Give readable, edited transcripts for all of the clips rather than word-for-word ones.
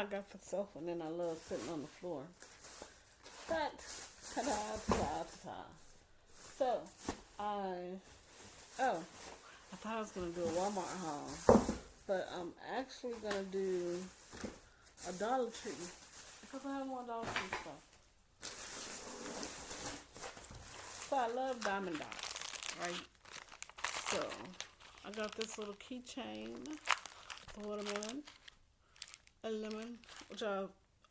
I got the sofa, and then I love sitting on the floor. But, ta-da, ta-da, ta-da. So, oh, I thought I was going to do a Walmart haul, but I'm actually going to do a Dollar Tree, because I have more Dollar Tree stuff. So, I love Diamond Dots, right? So, I got this little keychain, the watermelon, a lemon, which I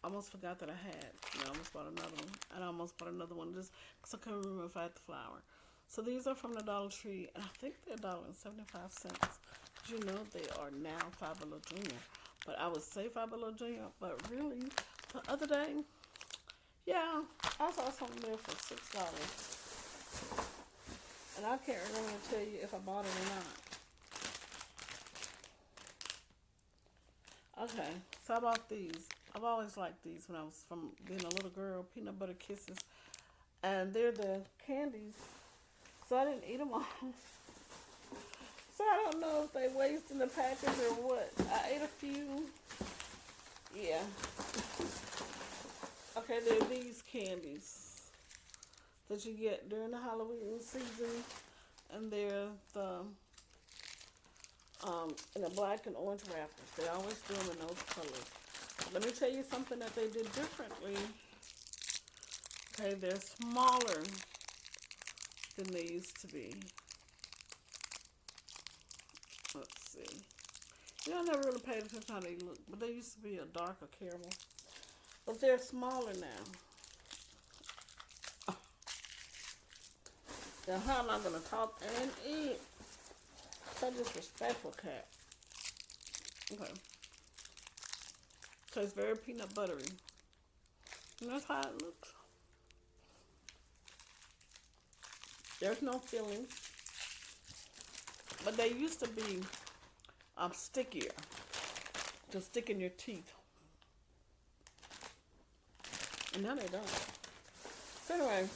almost forgot that I had. I almost bought another one. And I almost bought another one just because I couldn't remember if I had the flour. So these are from the Dollar Tree, and I think they're $1.75. You know they are now Five Below Junior. But I would say Five Below Junior, but really, the other day, yeah, I saw something there for $6. And I can't remember to tell you if I bought it or not. Okay, so I bought these. I've always liked these when I was from being a little girl, peanut butter kisses. And they're the candies. So I didn't eat them all. So I don't know if they waste in the package or what. I ate a few. Yeah. Okay, they're these candies that you get during the Halloween season. And they're the in the black and orange wrappers. They always do them in those colors. Let me tell you something that they did differently. Okay, they're smaller than they used to be. Let's see. You know, I never really paid attention to how they look, but they used to be a darker caramel. But they're smaller now. Now, how am I going to talk and eat? So disrespectful, cat. Okay. So it's very peanut buttery. And that's how it looks. There's no filling. But they used to be stickier. To stick in your teeth. And now they don't. So anyway,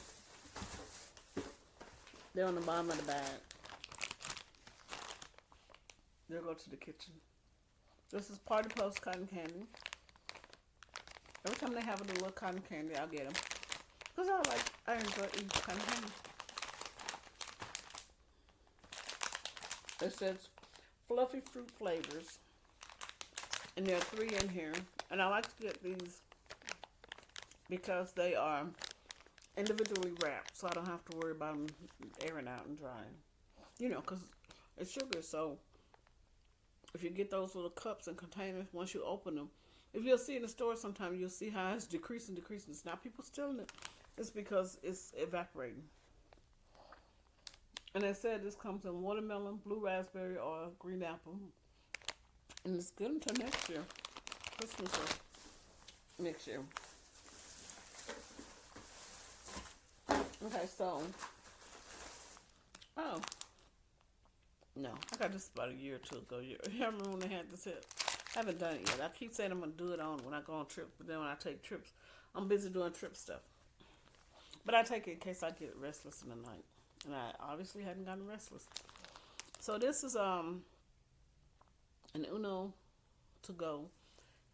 they're on the bottom of the bag. They'll go to the kitchen. This is Party Post cotton candy. Every time they have a little cotton candy, I'll get them. Because I enjoy eating cotton candy. It says fluffy fruit flavors. And there are 3 in here. And I like to get these because they are individually wrapped. So I don't have to worry about them airing out and drying. You know, because it's sugar. So if you get those little cups and containers, once you open them, if you'll see in the store sometime, you'll see how it's decreasing. It's not people stealing it. It's because it's evaporating. And they said this comes in watermelon, blue raspberry, or green apple. And it's good until next year. Christmas or next year. Okay, so. Oh. No, I got this about a year or two ago. I remember when they had this hit. I haven't done it yet. I keep saying I'm going to do it on when I go on trips. But then when I take trips, I'm busy doing trip stuff. But I take it in case I get restless in the night. And I obviously hadn't gotten restless. So this is an Uno to go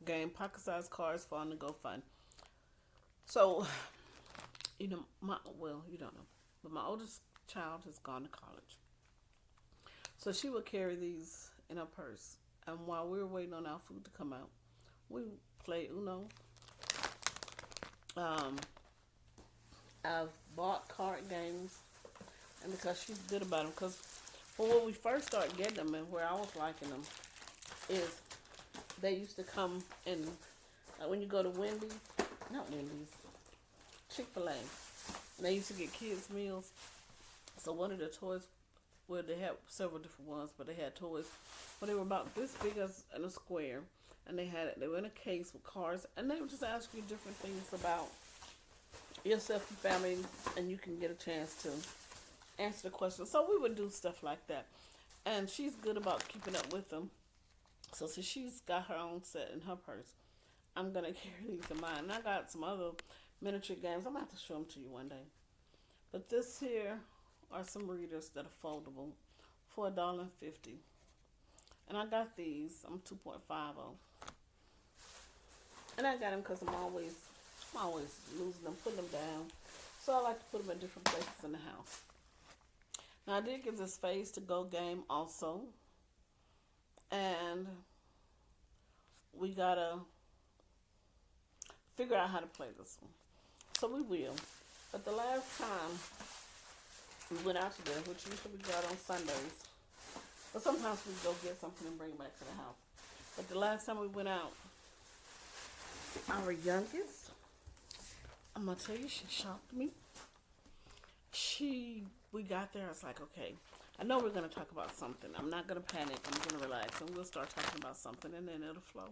game. Pocket-sized cards for on the go fun. So, you know, you don't know. But my oldest child has gone to college. So she would carry these in her purse. And while we were waiting on our food to come out, we played Uno. I've bought card games. And because she's good about them. Because when we first started getting them and where I was liking them is they used to come in, when you go to Chick-fil-A. And they used to get kids' meals. So one of the toys, well, they had several different ones, but they had toys. But they were about this big as in a square. And they were in a case with cards. And they would just ask you different things about yourself and family. And you can get a chance to answer the question. So we would do stuff like that. And she's good about keeping up with them. So since she's got her own set in her purse, I'm going to carry these in mine. And I got some other miniature games. I'm going to have to show them to you one day. But this here are some readers that are foldable for $1.50. And I got these. I'm 2.50. And I got them because I'm always losing them, putting them down. So I like to put them in different places in the house. Now I did get this Phase to Go game also, and we gotta figure out how to play this one. So we will. But the last time we went out together, which usually we go out on Sundays, but sometimes we go get something and bring it back to the house. But the last time we went out, our youngest, I'm gonna tell you, she shocked me. We got there, I was like, okay, I know we're gonna talk about something. I'm not gonna panic, I'm gonna relax, and we'll start talking about something, and then it'll flow.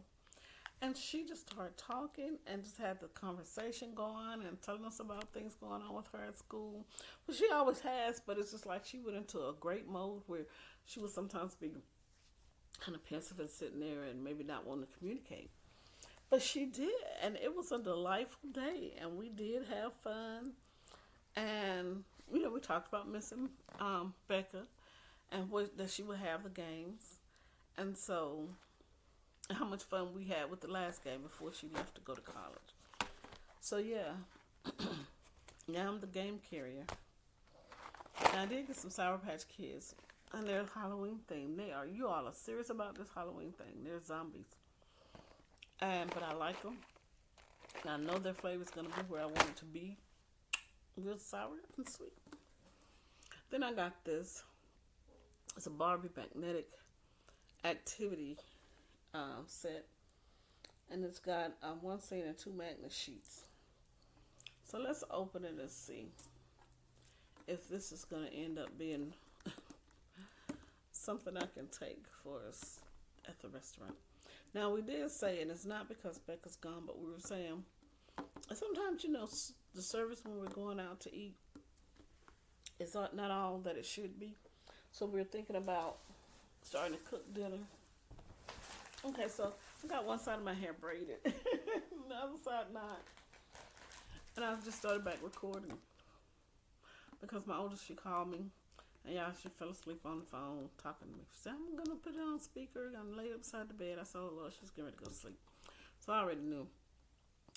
And she just started talking and just had the conversation going and telling us about things going on with her at school. Well, she always has, but it's just like she went into a great mode where she would sometimes be kind of pensive and sitting there and maybe not wanting to communicate. But she did, and it was a delightful day, and we did have fun. And, we talked about missing Becca and that she would have the games. And so, how much fun we had with the last game before she left to go to college. So, yeah, now I'm the game carrier. And I did get some Sour Patch Kids, and they're Halloween themed. You all are serious about this Halloween thing. They're zombies. But I like them. And I know their flavor is going to be where I want it to be. Real sour and sweet. Then I got this. It's a Barbie magnetic activity set. And it's got one scene and 2 magnet sheets. So let's open it and see if this is going to end up being something I can take for us at the restaurant. Now, we did say, and it's not because Becca's gone, but we were saying, sometimes, the service when we're going out to eat is not all that it should be. So we're thinking about starting to cook dinner. Okay, so I got one side of my hair braided, the other side not. And I just started back recording because my oldest, she called me. And she fell asleep on the phone talking to me. She said, I'm going to put it on speaker. I'm going to lay it upside the bed. I said, oh, Lord, she's getting ready to go to sleep. So I already knew.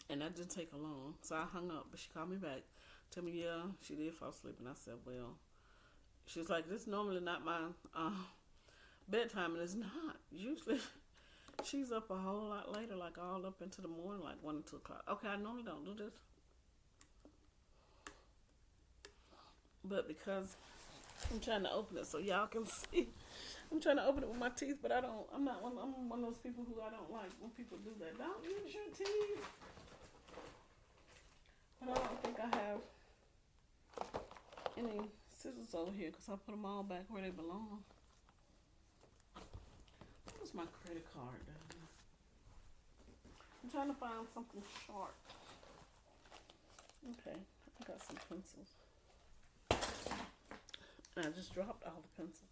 And that didn't take her long. So I hung up. But she called me back. Told me, yeah, she did fall asleep. And I said, well, she was like, this is normally not my bedtime. And it's not. Usually she's up a whole lot later, like all up into the morning, like 1 or 2 o'clock. Okay, I normally don't do this. But because I'm trying to open it so y'all can see. I'm trying to open it with my teeth, but I'm one of those people who I don't like when people do that. Don't use your teeth. But I don't think I have any scissors over here because I put them all back where they belong. Where's my credit card down here? I'm trying to find something sharp. Okay, I got some pencils. And I just dropped all the pencils.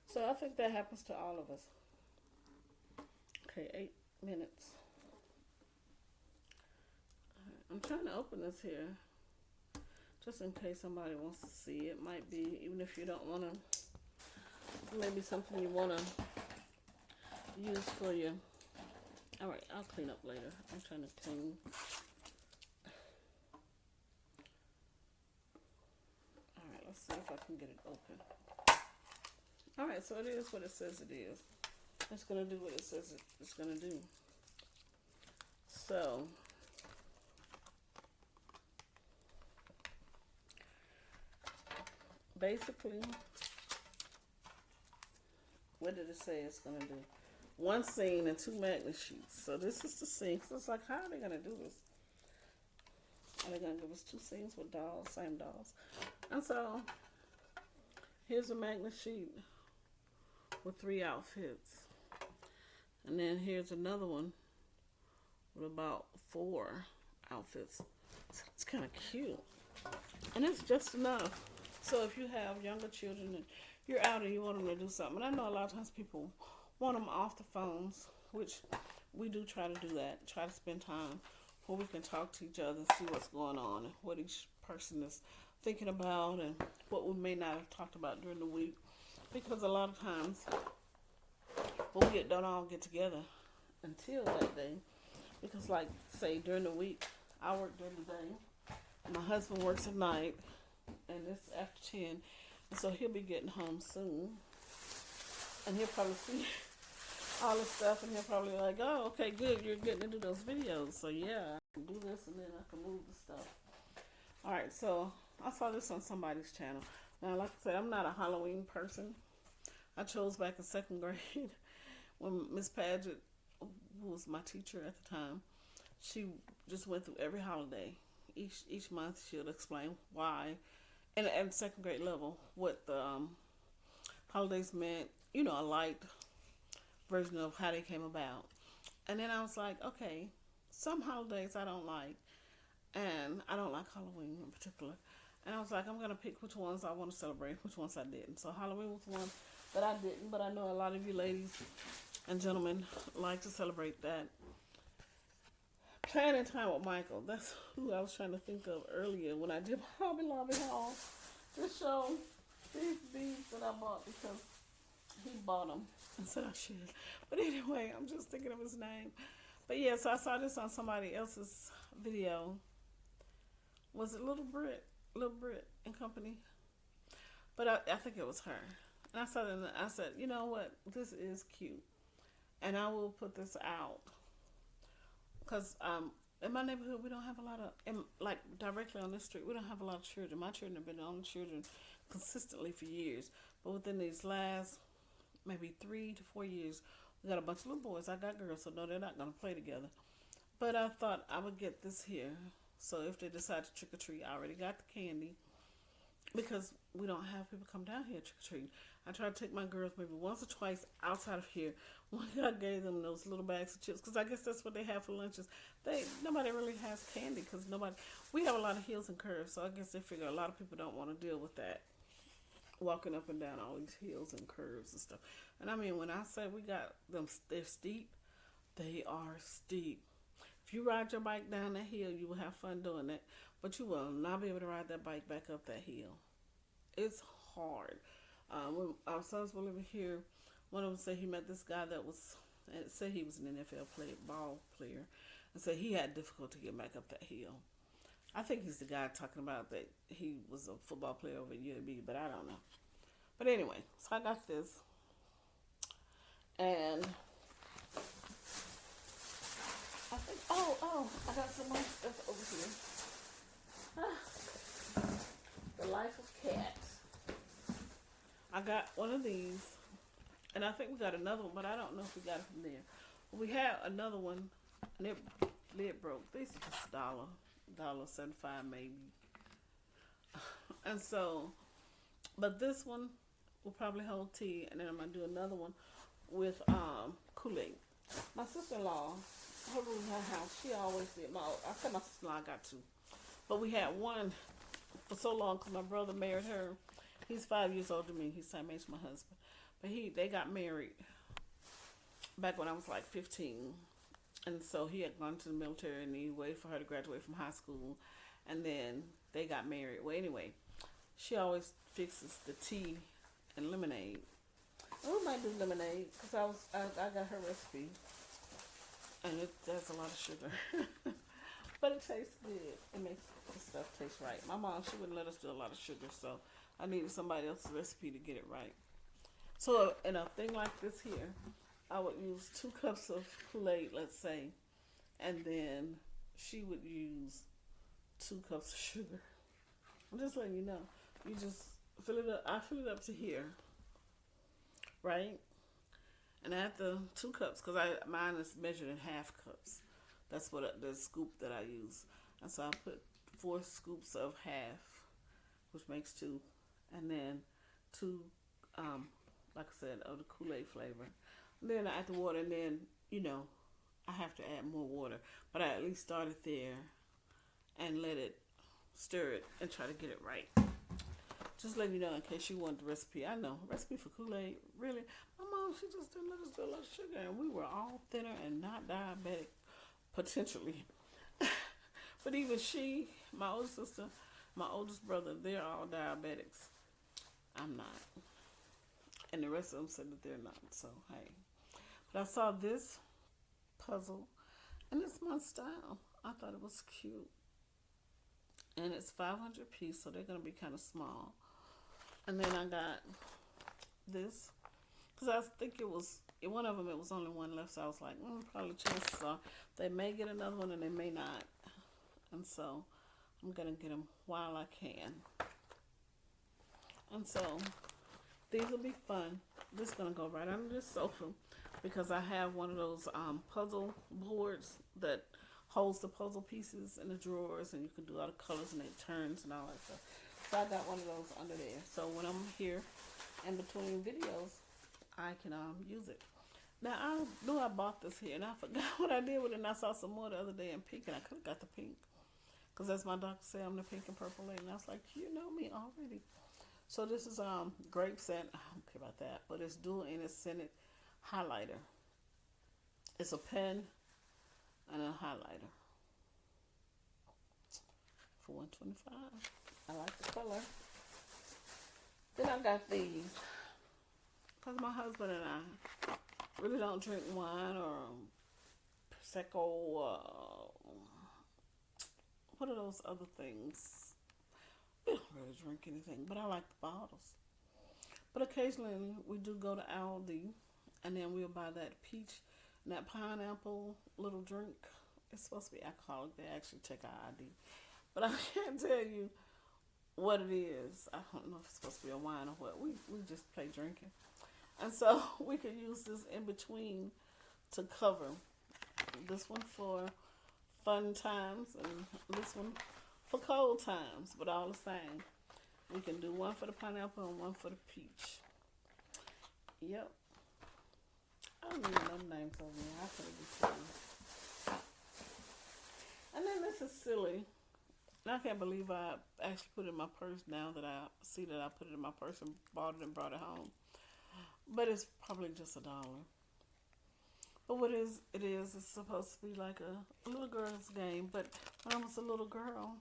So I think that happens to all of us. Okay, 8 minutes. I'm trying to open this here. Just in case somebody wants to see. It might be, even if you don't want to, maybe something you want to use for your, alright, I'll clean up later. I'm trying to clean. Alright, let's see if I can get it open. Alright, so it is what it says it is. It's going to do what it says it's going to do. So, basically, what did it say it's going to do? 1 scene and 2 magnet sheets. So this is the scene. So it's like, how are they going to do this? Are they going to give us 2 scenes with dolls, same dolls? And so, here's a magnet sheet with 3 outfits. And then here's another one with about 4 outfits. So it's kind of cute. And it's just enough. So if you have younger children and you're out and you want them to do something, and I know a lot of times people want them off the phones, which we do try to do that, try to spend time where we can talk to each other and see what's going on and what each person is thinking about and what we may not have talked about during the week. Because a lot of times when we don't all get together until that day. Because, like, say, during the week, I work during the day. My husband works at night, and it's after 10. And so he'll be getting home soon. And he'll probably see all this stuff, and he'll probably be like, oh, okay, good, you're getting to do those videos. So, yeah, I can do this, and then I can move the stuff. All right, so I saw this on somebody's channel. Now, like I said, I'm not a Halloween person. I chose back in second grade when Miss Paget, who was my teacher at the time, she just went through every holiday. Each month she'll explain why, and at second grade level, what the holidays meant. You know, a light version of how they came about. And then I was like, okay, some holidays I don't like, and I don't like Halloween in particular. And I was like, I'm going to pick which ones I want to celebrate, which ones I didn't. So Halloween was one that I didn't, but I know a lot of you ladies and gentlemen like to celebrate that. Planning time with Michael. That's who I was trying to think of earlier when I did my Hobby Lobby haul. To show these beads that I bought because he bought them and said I should. But anyway, I'm just thinking of his name. But yeah, so I saw this on somebody else's video. Was it Little Brit and Company? But I think it was her. And I saw it and I said, you know what? This is cute. And I will put this out. Because in my neighborhood, we don't have a lot of, like directly on this street, we don't have a lot of children. My children have been the only children consistently for years. But within these last maybe 3 to 4 years, we got a bunch of little boys. I got girls, so no, they're not going to play together. But I thought I would get this here. So if they decide to trick or treat, I already got the candy. Because we don't have people come down here trick or treat. I try to take my girls maybe once or twice outside of here. One I gave them those little bags of chips because I guess that's what they have for lunches. Nobody really has candy because we have a lot of hills and curves, so I guess they figure a lot of people don't want to deal with that. Walking up and down all these hills and curves and stuff. And I mean, when I say we got them, they're steep, they are steep. If you ride your bike down that hill, you will have fun doing that, but you will not be able to ride that bike back up that hill. It's hard. When our sons were living here, one of them said he met this guy that said he was an NFL ball player, and said he had difficulty getting back up that hill. I think he's the guy talking about that he was a football player over at UAB, but I don't know. But anyway, so I got this, and I think, I got some more stuff over here. The Life of Cat. I got one of these, and I think we got another one, but I don't know if we got it from there. We had another one, and it lid broke. These are just $1.75 maybe. And so, but this one will probably hold tea, and then I'm gonna do another one with Kool-Aid. My sister-in-law, her room, her house, she always did. I said my sister-in-law got two, but we had one for so long because my brother married her. He's 5 years older than me. He's the same age as my husband, but they got married back when I was like 15. And so he had gone to the military and he waited for her to graduate from high school. And then they got married. Well, anyway, she always fixes the tea and lemonade. And we might do lemonade because I got her recipe. And there's a lot of sugar. But it tastes good. It makes the stuff taste right. My mom, she wouldn't let us do a lot of sugar. So I needed somebody else's recipe to get it right. So in a thing like this here, I would use 2 cups of Kool-Aid, let's say, and then she would use 2 cups of sugar. I'm just letting you know. You just fill it up. I fill it up to here, right? And I have the 2 cups because mine is measured in half cups. That's what the scoop that I use. And so I put 4 scoops of half, which makes 2, and then 2, like I said, of the Kool-Aid flavor. Then I add the water, and then, I have to add more water. But I at least start it there and let it stir it and try to get it right. Just letting you know in case you want the recipe. I know, recipe for Kool-Aid, really? My mom, she just didn't let us do a lot of sugar, and we were all thinner and not diabetic, potentially. But even she, my older sister, my oldest brother, they're all diabetics. I'm not. And the rest of them said that they're not, so hey. But I saw this puzzle. And it's my style. I thought it was cute. And it's 500 piece, so they're going to be kind of small. And then I got this. Because I think it was, one of them, it was only one left. So I was like, probably chances are they may get another one and they may not. And so I'm going to get them while I can. And so these will be fun. This is going to go right under this sofa because I have one of those puzzle boards that holds the puzzle pieces in the drawers, and you can do all the colors and it turns and all that stuff. So I got one of those under there. So when I'm here in between videos, I can use it. Now I knew I bought this here, and I forgot what I did with it. And I saw some more the other day in pink, and I could have got the pink because as my doctor said, I'm the pink and purple lady. And I was like, you know me already. So this is grape scent. I don't care about that, but it's dual scented highlighter. It's a pen and a highlighter for $125. I like the color. Then I got these because my husband and I really don't drink wine or Prosecco. What are those other things? We don't really drink anything, but I like the bottles. But occasionally we do go to Aldi, and then we'll buy that peach and that pineapple little drink. It's supposed to be alcoholic. They actually check our ID. But I can't tell you what it is. I don't know if it's supposed to be a wine or what. We just play drinking. And so we could use this in between to cover. This one for fun times and this one for cold times, but all the same. We can do one for the pineapple and one for the peach. Yep. I don't even know the names over here. I couldn't be telling. And then this is silly. And I can't believe I actually put it in my purse now that I see that I put it in my purse and bought it and brought it home. But it's probably just $1. But what is it is, it's supposed to be like a little girl's game. But when I was a little girl,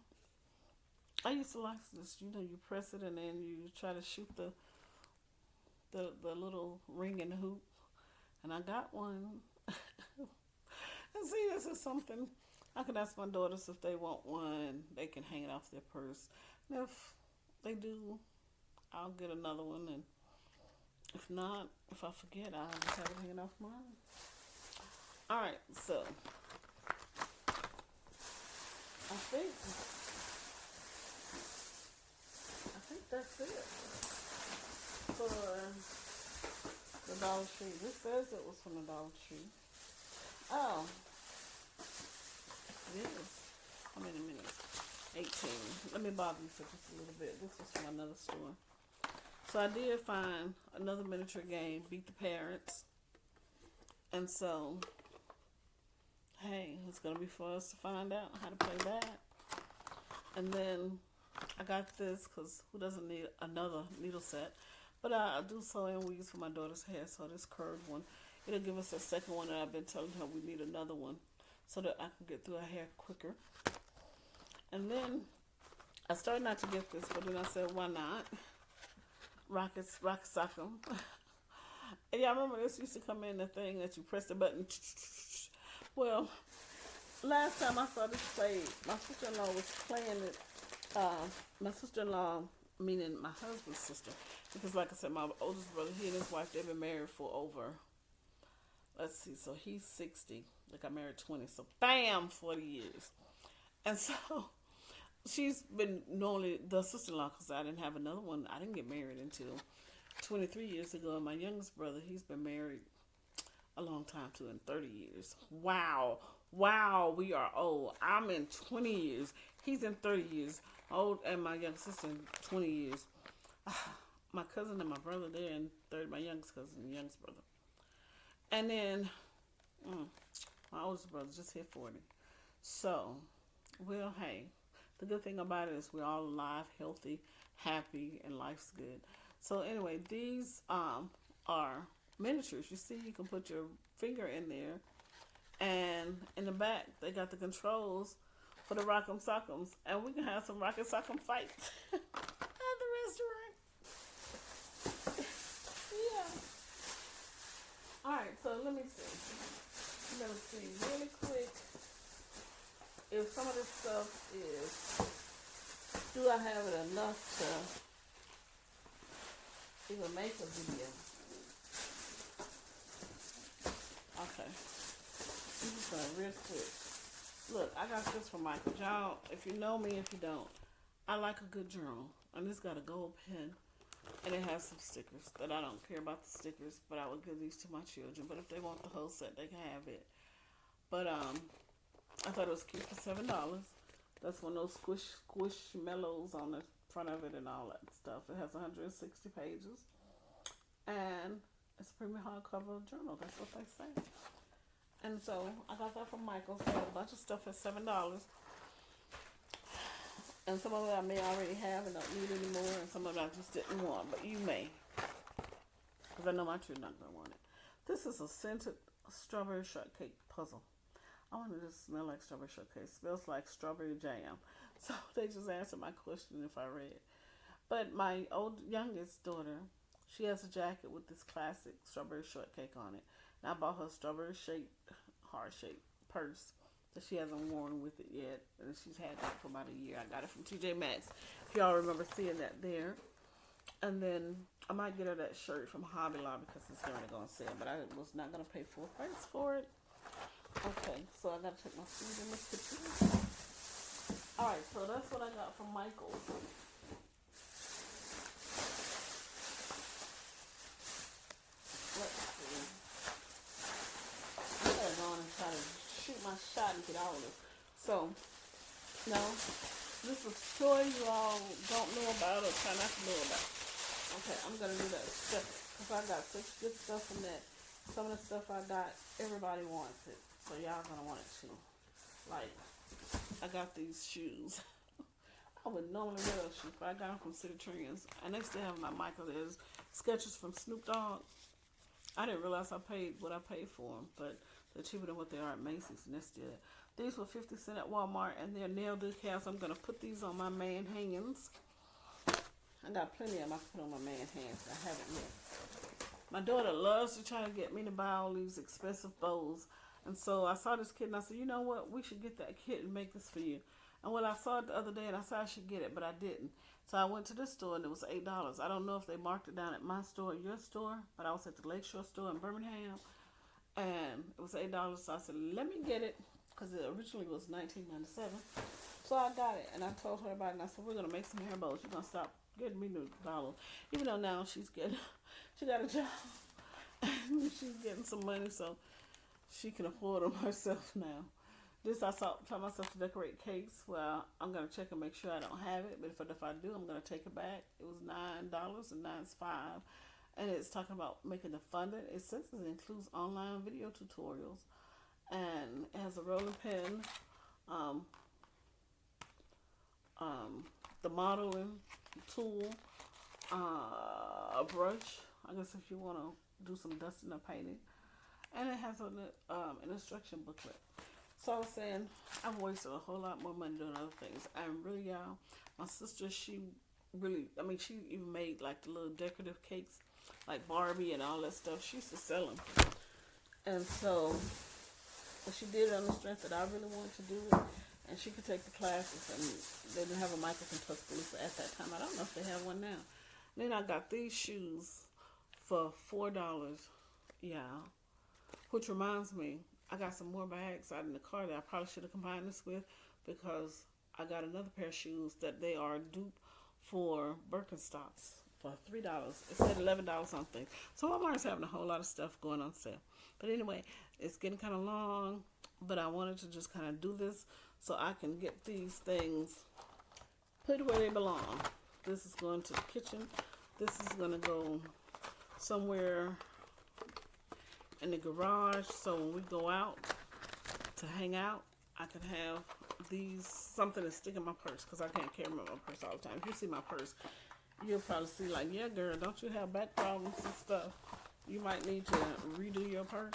I used to like this. You know, you press it and then you try to shoot the little ring and hoop. And I got one. And see, this is something I can ask my daughters if they want one. They can hang it off their purse. And if they do, I'll get another one. And if not, if I forget, I'll just have it hanging off mine. Alright, so I think that's it for the Dollar Tree. This says it was from the Dollar Tree. Oh, it is. How many minutes? 18. Let me bother you for just a little bit. This was from another store. So I did find another miniature game, Beat the Parents. And so, hey, it's going to be for us to find out how to play that. And then I got this because who doesn't need another needle set? But I do sewing weaves for my daughter's hair, so this curved one. It'll give us a second one, and I've been telling her we need another one so that I can get through her hair quicker. And then I started not to get this, but then I said, why not? Rocket Sock'em. And y'all remember this used to come in the thing that you press the button. Well, last time I saw this played, my sister-in-law was playing it. My sister-in-law, meaning my husband's sister, because like I said, my oldest brother, he and his wife, they've been married for over, let's see, so he's 60. They got married 20, so bam, 40 years. And so she's been normally the sister-in-law because I didn't have another one. I didn't get married until 23 years ago. And my youngest brother, he's been married a long time too, in 30 years. Wow, we are old. I'm in 20 years. He's in 30 years. Old, and my young sister in 20 years. My cousin and my brother, they're in 30. My youngest cousin and youngest brother. And then my oldest brother just hit 40. So, well, hey, the good thing about it is we're all alive, healthy, happy, and life's good. So anyway, these are miniatures. You see, you can put your finger in there, and in the back they got the controls for the Rock'em Sock'ems, and we can have some Rock'em Sock'em fights at the restaurant. Yeah. All right, so let me see. Let me see really quick if some of this stuff is, do I have it enough to even make a video? Okay. I'm just gonna real quick. Look, I got this from Michael. Y'all, if you know me, if you don't, I like a good journal. And it's got a gold pen. And it has some stickers that I don't care about the stickers, but I would give these to my children. But if they want the whole set, they can have it. But I thought it was cute for $7. That's one of those squishmallows on the front of it and all that stuff. It has 160 pages. And it's a premium hardcover journal. That's what they say. And so I got that from Michael's. They had a bunch of stuff at $7. And some of it I may already have and don't need anymore. And some of it I just didn't want. But you may. Because I know my children are not going to want it. This is a scented strawberry shortcake puzzle. I want it to smell like strawberry shortcake. It smells like strawberry jam. So they just answered my question if I read. But my youngest daughter, she has a jacket with this classic strawberry shortcake on it. And I bought her a strawberry shaped, heart shaped purse that she hasn't worn with it yet. And she's had that for about a year. I got it from TJ Maxx. If y'all remember seeing that there. And then I might get her that shirt from Hobby Lobby because it's going to go on sale. But I was not going to pay full price for it. Okay, so I got to take my food in the kitchen. Alright, so that's what I got from Michael's. Let's see. I'm going to go on and try to shoot my shot and get all of this. So, no, this is toy you all don't know about or try not to know about. Okay, I'm going to do that stuff because I got such good stuff from that. Some of the stuff I got, everybody wants it. So y'all going to want it too. Like, I got these shoes. I would normally wear those shoes, but I got them from City Trends. And they still have my Michael. There's Skechers from Snoop Dogg. I didn't realize I paid what I paid for them, but they're cheaper than what they are at Macy's, and that's still. These were 50 cents at Walmart, and they're nail decals. I'm going to put these on my man hands. I got plenty of them I can put on my man hands. I haven't yet. My daughter loves to try to get me to buy all these expensive bowls. And so I saw this kit and I said, you know what? We should get that kit and make this for you. And when I saw it the other day and I said I should get it, but I didn't. So I went to this store and it was $8. I don't know if they marked it down at my store or your store, but I was at the Lakeshore store in Birmingham. And it was $8. So I said, let me get it. Because it originally was $19.97. So I got it. And I told her about it. And I said, we're going to make some hair bows. You're going to stop getting me the dollars. Even though now she got a job. And she's getting some money. So she can afford them herself now. This I taught myself to decorate cakes. Well, I'm going to check and make sure I don't have it. But if I do, I'm going to take it back. It was $9 and $9.05. And it's talking about making the funded. It says it includes online video tutorials. And it has a rolling pin. The modeling tool. A brush. I guess if you want to do some dusting or painting. And it has an instruction booklet. So I was saying, I've wasted a whole lot more money doing other things. And really, y'all, my sister, she even made like the little decorative cakes, like Barbie and all that stuff. She used to sell them. And so, but she did it on the strength that I really wanted to do it. And she could take the classes. And they didn't have a Michaels in Tuscaloosa at that time. I don't know if they have one now. And then I got these shoes for $4, y'all. Which reminds me, I got some more bags out in the car that I probably should have combined this with because I got another pair of shoes that they are dupe for Birkenstocks for $3. It said $11 something. So Walmart's having a whole lot of stuff going on sale. But anyway, it's getting kind of long, but I wanted to just kind of do this so I can get these things put where they belong. This is going to the kitchen. This is going to go somewhere in the garage, so when we go out to hang out, I can have these, something to stick in my purse, because I can't carry my purse all the time. If you see my purse, you'll probably see like, yeah girl, don't you have back problems and stuff? You might need to redo your purse.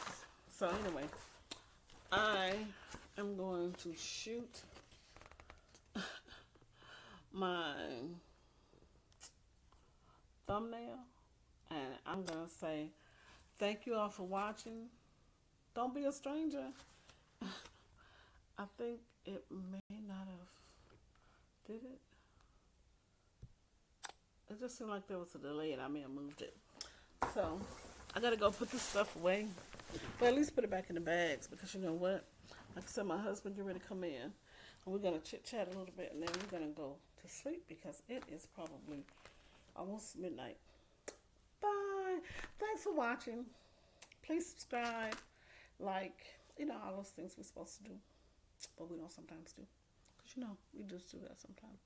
So anyway, I am going to shoot my thumbnail, and I'm going to say, thank you all for watching. Don't be a stranger. I think it may not have. Did it? It just seemed like there was a delay and I may have moved it. So I gotta go put this stuff away. But at least put it back in the bags because you know what? Like I said, my husband get ready to come in. And we're gonna chit chat a little bit and then we're gonna go to sleep because it is probably almost midnight. Bye. Thanks for watching. Please subscribe, like, all those things we're supposed to do. But we don't sometimes do. Because we do that sometimes.